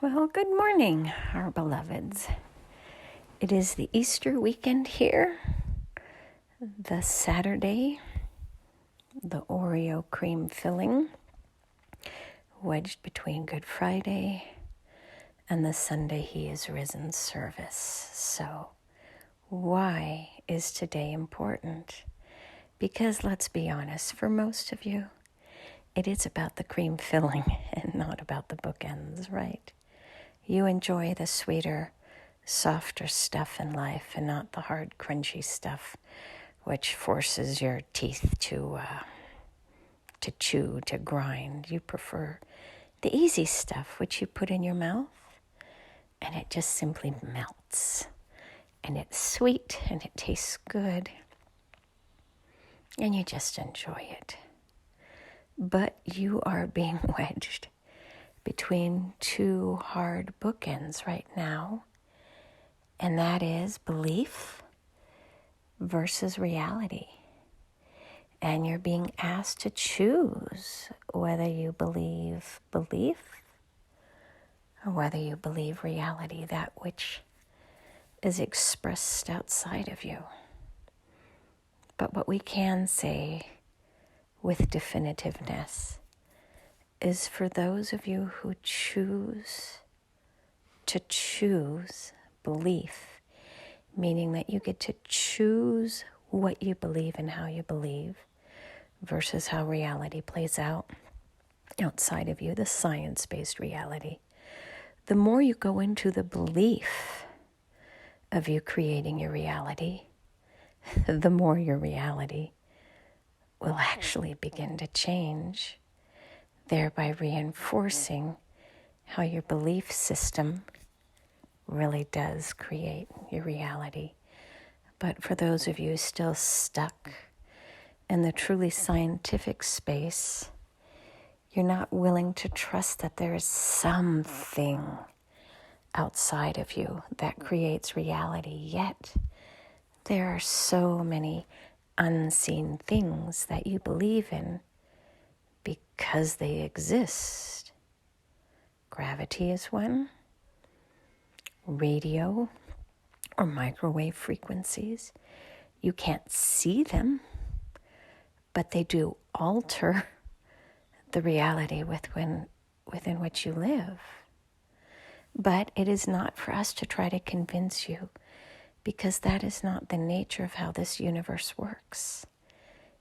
Well, good morning, our beloveds. It is the Easter weekend here, the Saturday, the Oreo cream filling, wedged between Good Friday and the Sunday He is Risen service. So, why is today important? Because let's be honest, for most of you, it is about the cream filling and not about the bookends, right? You enjoy the sweeter, softer stuff in life and not the hard, crunchy stuff which forces your teeth to chew, to grind. You prefer the easy stuff which you put in your mouth and it just simply melts. And it's sweet and it tastes good and you just enjoy it. But you are being wedged between two hard bookends right now, and that is belief versus reality. And you're being asked to choose whether you believe belief or whether you believe reality, that which is expressed outside of you. But what we can say with definitiveness is for those of you who choose to choose belief, meaning that you get to choose what you believe and how you believe versus how reality plays out outside of you, the science-based reality. The more you go into the belief of you creating your reality, the more your reality will actually begin to change, thereby reinforcing how your belief system really does create your reality. But for those of you still stuck in the truly scientific space, you're not willing to trust that there is something outside of you that creates reality, yet there are so many unseen things that you believe in because they exist. Gravity is one. Radio or microwave frequencies. You can't see them, but they do alter the reality within which you live. But it is not for us to try to convince you, because that is not the nature of how this universe works.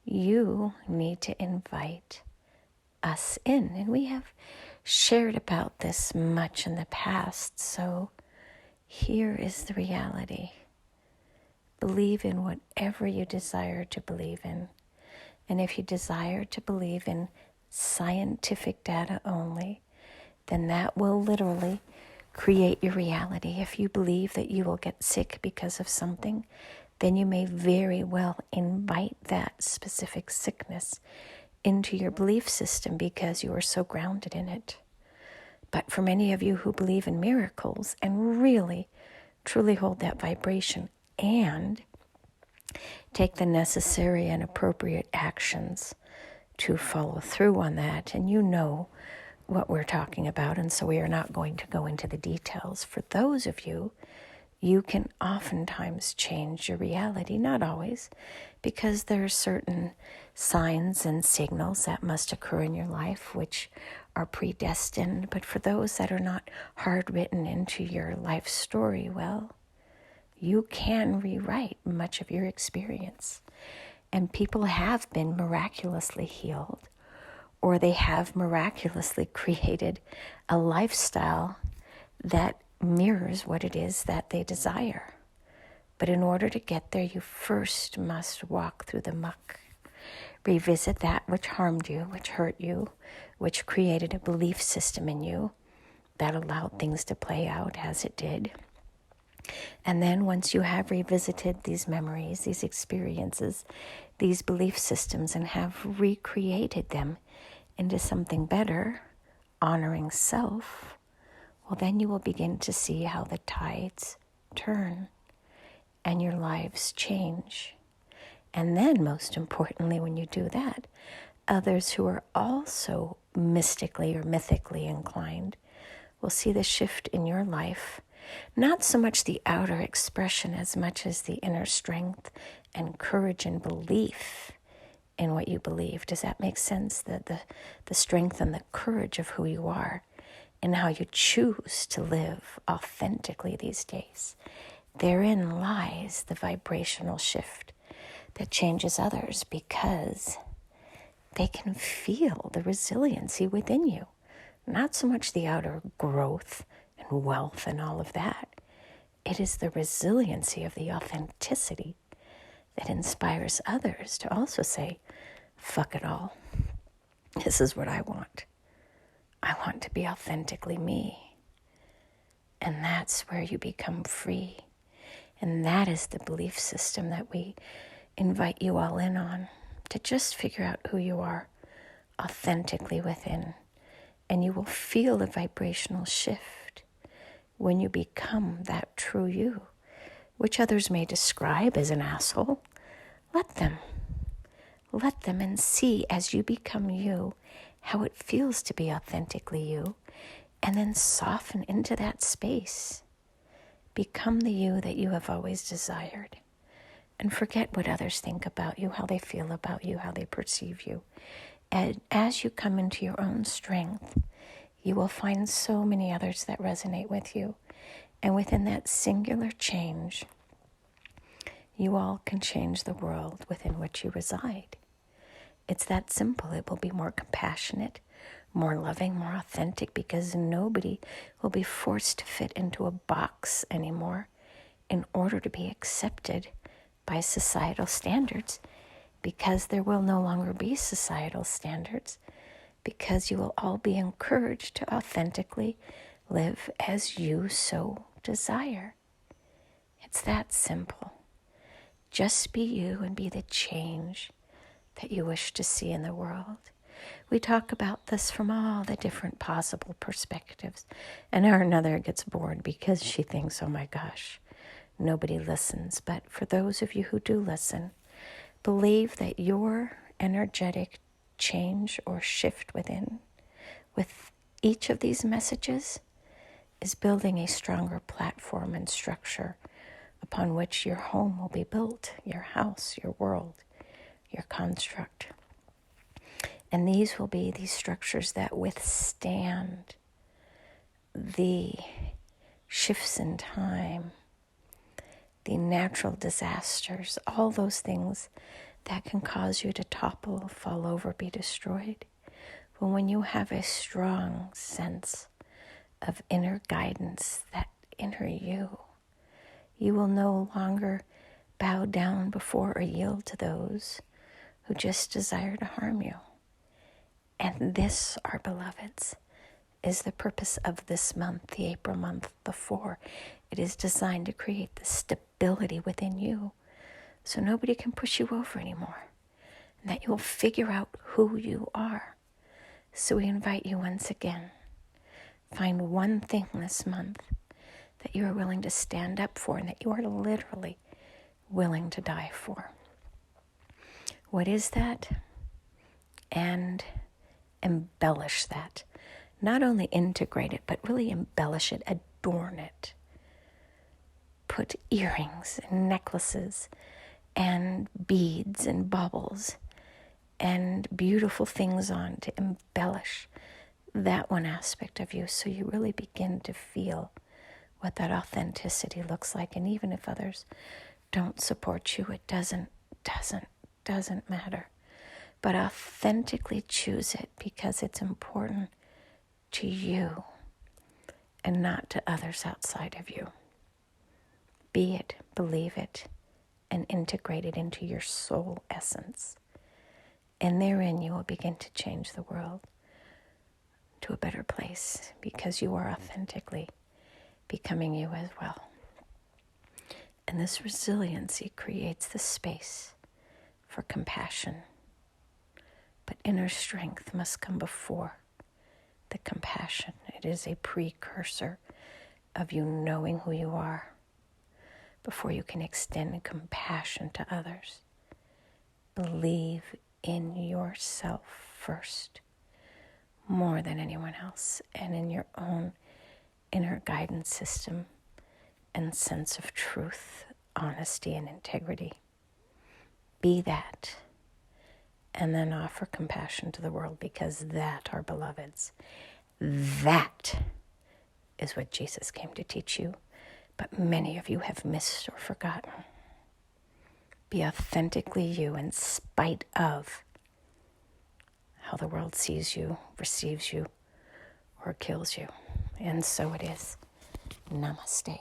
You need to invite us in. And we have shared about this much in the past, so here is the reality. Believe in whatever you desire to believe in. And if you desire to believe in scientific data only, then that will literally create your reality. If you believe that you will get sick because of something, then you may very well invite that specific sickness into your belief system because you are so grounded in it. But for many of you who believe in miracles and really, truly hold that vibration and take the necessary and appropriate actions to follow through on that, and you know what we're talking about, and so we are not going to go into the details. For those of you, you can oftentimes change your reality, not always, because there are certain signs and signals that must occur in your life which are predestined. But for those that are not hard written into your life story, well, you can rewrite much of your experience. And people have been miraculously healed, or they have miraculously created a lifestyle that mirrors what it is that they desire. But in order to get there, you first must walk through the muck. Revisit that which harmed you, which hurt you, which created a belief system in you that allowed things to play out as it did. And then once you have revisited these memories, these experiences, these belief systems, and have recreated them into something better, honoring self, well, then you will begin to see how the tides turn and your lives change. And then, most importantly, when you do that, others who are also mystically or mythically inclined will see the shift in your life. Not so much the outer expression as much as the inner strength and courage and belief in what you believe. Does that make sense? The strength and the courage of who you are and how you choose to live authentically these days. Therein lies the vibrational shift that changes others because they can feel the resiliency within you. Not so much the outer growth and wealth and all of that. It is the resiliency of the authenticity that inspires others to also say, fuck it all. This is what I want. I want to be authentically me. And that's where you become free. And that is the belief system that we invite you all in on, to just figure out who you are authentically within. And you will feel a vibrational shift when you become that true you, which others may describe as an asshole. Let them and see as you become you, how it feels to be authentically you, and then soften into that space. Become the you that you have always desired. And forget what others think about you, how they feel about you, how they perceive you. And as you come into your own strength, you will find so many others that resonate with you. And within that singular change, you all can change the world within which you reside. It's that simple. It will be more compassionate, more loving, more authentic, because nobody will be forced to fit into a box anymore in order to be accepted by societal standards, because there will no longer be societal standards, because you will all be encouraged to authentically live as you so desire. It's that simple. Just be you and be the change that you wish to see in the world. We talk about this from all the different possible perspectives, and our another gets bored because she thinks, oh my gosh, nobody listens. But for those of you who do listen, believe that your energetic change or shift within, with each of these messages, is building a stronger platform and structure upon which your home will be built, your house, your world, your construct. And these will be these structures that withstand the shifts in time, the natural disasters, all those things that can cause you to topple, fall over, be destroyed. But when you have a strong sense of inner guidance, that inner you, you will no longer bow down before or yield to those who just desire to harm you. And this, our beloveds, is the purpose of this month, the April month before. It is designed to create the stability within you so nobody can push you over anymore, and that you'll figure out who you are. So we invite you once again, find one thing this month that you are willing to stand up for and that you are literally willing to die for. What is that? And embellish that. Not only integrate it, but really embellish it, adorn it. Put earrings and necklaces and beads and baubles and beautiful things on to embellish that one aspect of you, so you really begin to feel what that authenticity looks like. And even if others don't support you, it doesn't matter. But authentically choose it, because it's important to you and not to others outside of you. Be it, believe it, and integrate it into your soul essence. And therein you will begin to change the world to a better place, because you are authentically becoming you as well. And this resiliency creates the space for compassion. But inner strength must come before the compassion. It is a precursor of you knowing who you are before you can extend compassion to others. Believe in yourself first, more than anyone else, and in your own inner guidance system and sense of truth, honesty, and integrity. Be that. And then offer compassion to the world, because that, our beloveds, that is what Jesus came to teach you. But many of you have missed or forgotten. Be authentically you in spite of how the world sees you, receives you, or kills you. And so it is. Namaste.